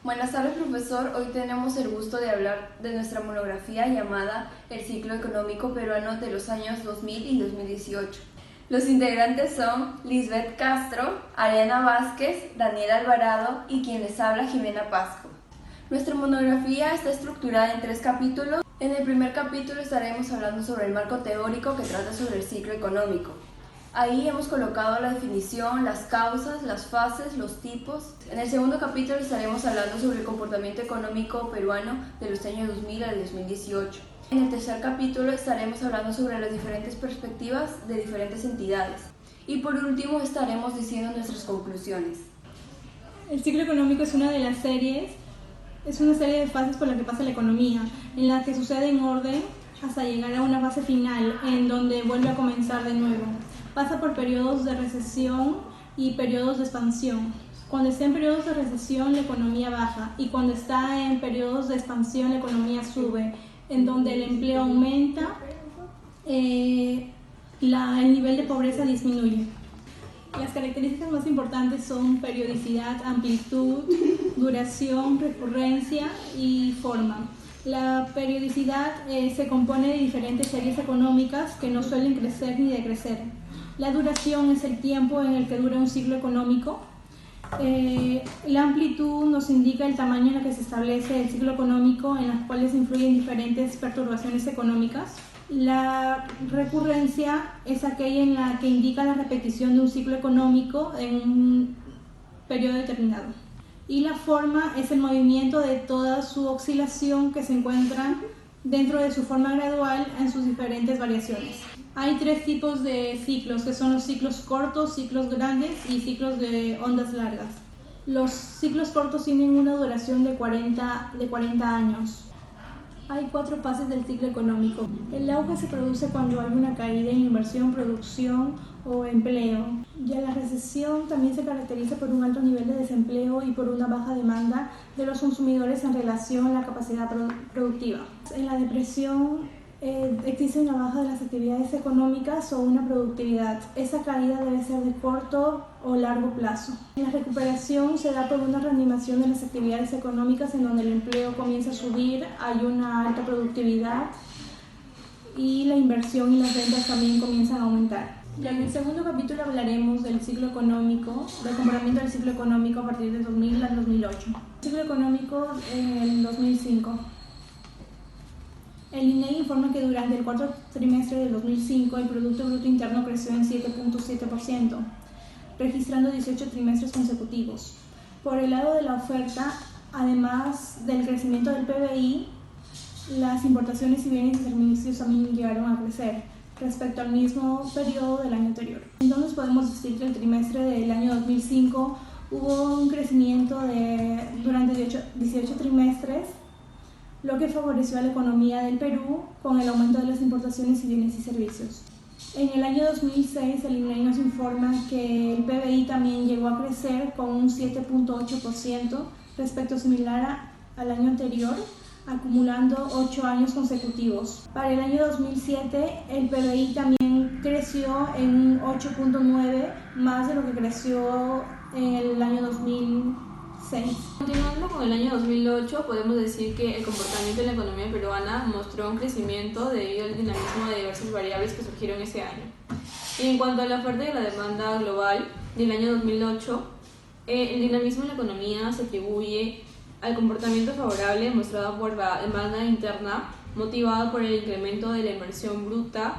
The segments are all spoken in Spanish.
Buenas tardes, profesor. Hoy tenemos el gusto de hablar de nuestra monografía llamada El ciclo económico peruano de los años 2000 y 2018. Los integrantes son Lisbeth Castro, Ariana Vázquez, Daniel Alvarado y quien les habla, Jimena Pasco. Nuestra monografía está estructurada en 3 capítulos. En el primer capítulo estaremos hablando sobre el marco teórico que trata sobre el ciclo económico. Ahí hemos colocado la definición, las causas, las fases, los tipos. En el segundo capítulo estaremos hablando sobre el comportamiento económico peruano de los años 2000 al 2018. En el tercer capítulo estaremos hablando sobre las diferentes perspectivas de diferentes entidades. Y por último estaremos diciendo nuestras conclusiones. El ciclo económico es una serie de fases por las que pasa la economía, en la que sucede en orden hasta llegar a una fase final, en donde vuelve a comenzar de nuevo. Pasa por periodos de recesión y periodos de expansión. Cuando está en periodos de recesión, la economía baja, y cuando está en periodos de expansión, la economía sube, en donde el empleo aumenta, el nivel de pobreza disminuye. Las características más importantes son periodicidad, amplitud, duración, recurrencia y forma. La periodicidad se compone de diferentes series económicas que no suelen crecer ni decrecer. La duración es el tiempo en el que dura un ciclo económico. La amplitud nos indica el tamaño en el que se establece el ciclo económico, en las cuales influyen diferentes perturbaciones económicas. La recurrencia es aquella en la que indica la repetición de un ciclo económico en un periodo determinado. Y la forma es el movimiento de toda su oscilación que se encuentra dentro de su forma gradual en sus diferentes variaciones. Hay 3 tipos de ciclos, que son los ciclos cortos, ciclos grandes y ciclos de ondas largas. Los ciclos cortos tienen una duración de 40 años. Hay 4 fases del ciclo económico. El auge se produce cuando hay una caída en inversión, producción o empleo. Ya la recesión también se caracteriza por un alto nivel de desempleo y por una baja demanda de los consumidores en relación a la capacidad productiva. En la depresión existe una baja de las actividades económicas o una productividad. Esa caída debe ser de corto o largo plazo. La recuperación se da por una reanimación de las actividades económicas, en donde el empleo comienza a subir, hay una alta productividad y la inversión y las ventas también comienzan a aumentar. Ya en el segundo capítulo hablaremos del ciclo económico, del comportamiento del ciclo económico a partir de 2000 al 2008. El ciclo económico en el 2005. El INEGI informa que durante el cuarto trimestre del 2005 el Producto Bruto Interno creció en 7.7%, registrando 18 trimestres consecutivos. Por el lado de la oferta, además del crecimiento del PBI, las importaciones y bienes y servicios también llegaron a crecer respecto al mismo periodo del año anterior. Entonces podemos decir que el trimestre del año 2005 hubo un crecimiento durante 18 trimestres, lo que favoreció a la economía del Perú con el aumento de las importaciones y bienes y servicios. En el año 2006, el INEGI nos informa que el PBI también llegó a crecer con un 7.8% respecto similar al año anterior, acumulando 8 años consecutivos. Para el año 2007, el PBI también creció en un 8.9%, más de lo que creció en el año 2006. Continuando con el año 2008, podemos decir que el comportamiento de la economía peruana mostró un crecimiento debido al dinamismo de diversas variables que surgieron ese año. Y en cuanto a la oferta y la demanda global del año 2008, el dinamismo de la economía se atribuye al comportamiento favorable mostrado por la demanda interna, motivado por el incremento de la inversión bruta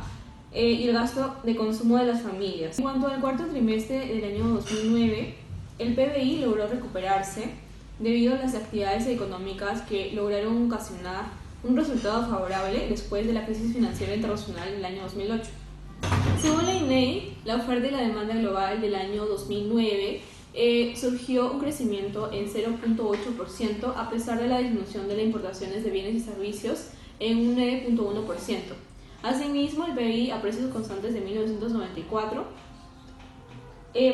y el gasto de consumo de las familias. En cuanto al cuarto trimestre del año 2009, el PBI logró recuperarse debido a las actividades económicas que lograron ocasionar un resultado favorable después de la crisis financiera internacional del año 2008. Según la INEGI, la oferta y la demanda global del año 2009 surgió un crecimiento en 0.8% a pesar de la disminución de las importaciones de bienes y servicios en un 9.1%. Asimismo, el PBI a precios constantes de 1994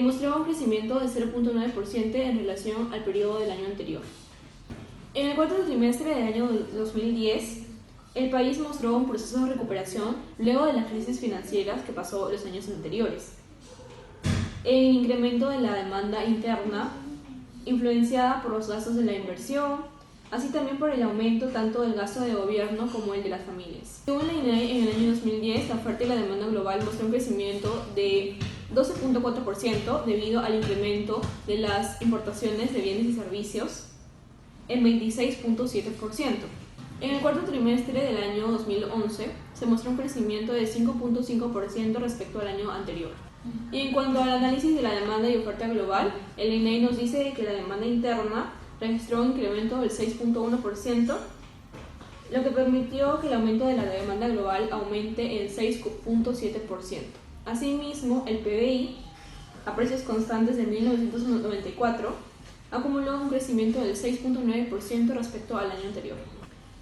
mostró un crecimiento de 0.9% en relación al periodo del año anterior. En el cuarto trimestre del año 2010, el país mostró un proceso de recuperación luego de las crisis financieras que pasó los años anteriores. El incremento de la demanda interna influenciada por los gastos de la inversión, así también por el aumento tanto del gasto de gobierno como el de las familias. Según la INEI, en el año 2010, la oferta y la demanda global mostró un crecimiento de 12.4% debido al incremento de las importaciones de bienes y servicios en 26.7%. En el cuarto trimestre del año 2011 se mostró un crecimiento de 5.5% respecto al año anterior. Y en cuanto al análisis de la demanda y oferta global, el INEI nos dice que la demanda interna registró un incremento del 6.1%, lo que permitió que el aumento de la demanda global aumente el 6.7%. Asimismo, el PBI, a precios constantes de 1994, acumuló un crecimiento del 6.9% respecto al año anterior.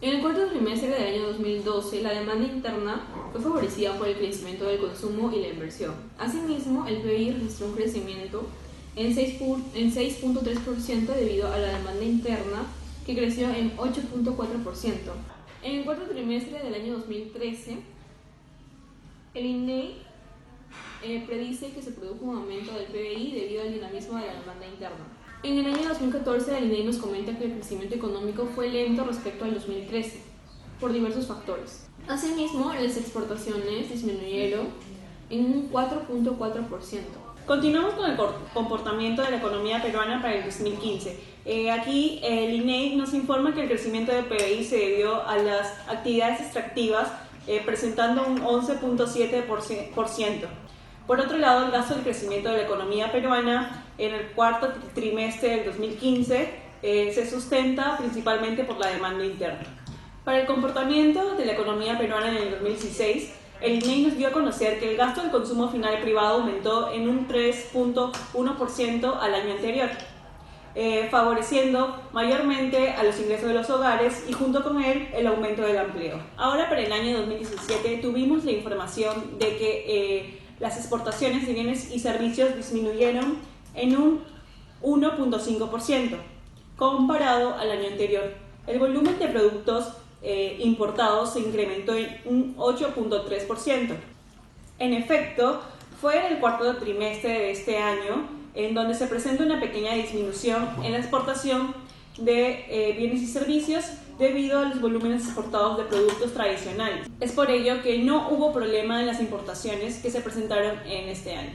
En el cuarto trimestre del año 2012, la demanda interna fue favorecida por el crecimiento del consumo y la inversión. Asimismo, el PBI registró un crecimiento en 6.3% debido a la demanda interna, que creció en 8.4%. En el cuarto trimestre del año 2013, el INEI predice que se produjo un aumento del PBI debido al dinamismo de la demanda interna. En el año 2014, el INEI nos comenta que el crecimiento económico fue lento respecto al 2013, por diversos factores. Asimismo, las exportaciones disminuyeron en un 4.4%. Continuamos con el comportamiento de la economía peruana para el 2015. Aquí el INEI nos informa que el crecimiento del PBI se debió a las actividades extractivas, presentando un 11.7%. Por otro lado, el gasto del crecimiento de la economía peruana en el cuarto trimestre del 2015 se sustenta principalmente por la demanda interna. Para el comportamiento de la economía peruana en el 2016, el INEI nos dio a conocer que el gasto del consumo final privado aumentó en un 3.1% al año anterior, favoreciendo mayormente a los ingresos de los hogares y junto con él el aumento del empleo. Ahora, para el año 2017, tuvimos la información de que las exportaciones de bienes y servicios disminuyeron en un 1.5% comparado al año anterior. El volumen de productos importados se incrementó en un 8.3%. En efecto, fue en el cuarto trimestre de este año en donde se presenta una pequeña disminución en la exportación de bienes y servicios debido a los volúmenes exportados de productos tradicionales. Es por ello que no hubo problema en las importaciones que se presentaron en este año.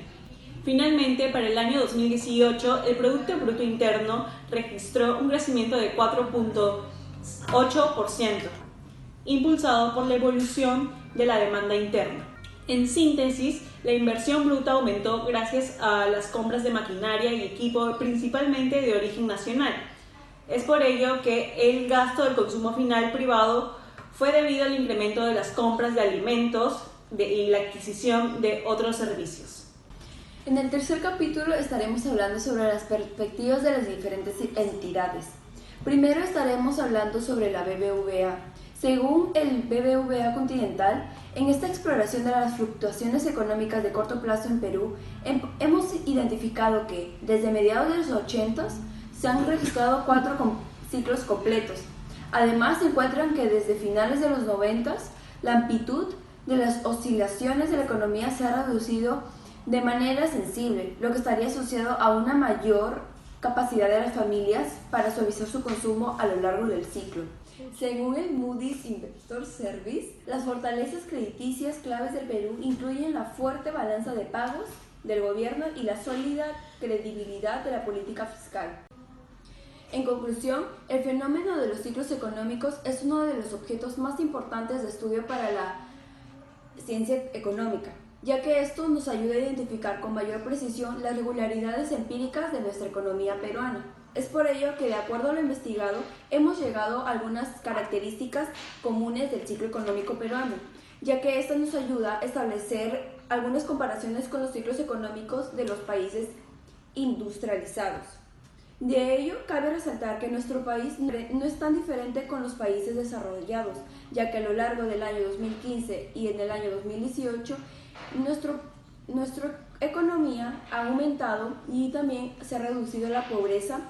Finalmente, para el año 2018, el Producto Bruto Interno registró un crecimiento de 4.8%, impulsado por la evolución de la demanda interna. En síntesis, la inversión bruta aumentó gracias a las compras de maquinaria y equipo, principalmente de origen nacional. Es por ello que el gasto del consumo final privado fue debido al incremento de las compras de alimentos y la adquisición de otros servicios. En el tercer capítulo estaremos hablando sobre las perspectivas de las diferentes entidades. Primero estaremos hablando sobre la BBVA. Según el BBVA Continental, en esta exploración de las fluctuaciones económicas de corto plazo en Perú, hemos identificado que desde mediados de los 80 se han registrado 4 ciclos completos. Además, se encuentran que desde finales de los 90 la amplitud de las oscilaciones de la economía se ha reducido de manera sensible, lo que estaría asociado a una mayor capacidad de las familias para suavizar su consumo a lo largo del ciclo. Según el Moody's Investor Service, las fortalezas crediticias claves del Perú incluyen la fuerte balanza de pagos del gobierno y la sólida credibilidad de la política fiscal. En conclusión, el fenómeno de los ciclos económicos es uno de los objetos más importantes de estudio para la ciencia económica, ya que esto nos ayuda a identificar con mayor precisión las regularidades empíricas de nuestra economía peruana. Es por ello que, de acuerdo a lo investigado, hemos llegado a algunas características comunes del ciclo económico peruano, ya que esto nos ayuda a establecer algunas comparaciones con los ciclos económicos de los países industrializados. De ello, cabe resaltar que nuestro país no es tan diferente con los países desarrollados, ya que a lo largo del año 2015 y en el año 2018, nuestra economía ha aumentado y también se ha reducido la pobreza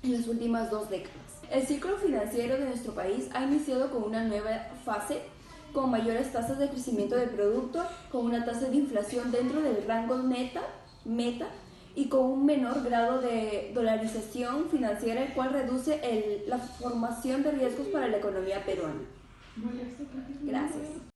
en las últimas 2 décadas. El ciclo financiero de nuestro país ha iniciado con una nueva fase, con mayores tasas de crecimiento del producto, con una tasa de inflación dentro del rango meta y con un menor grado de dolarización financiera, el cual reduce la formación de riesgos para la economía peruana. Gracias.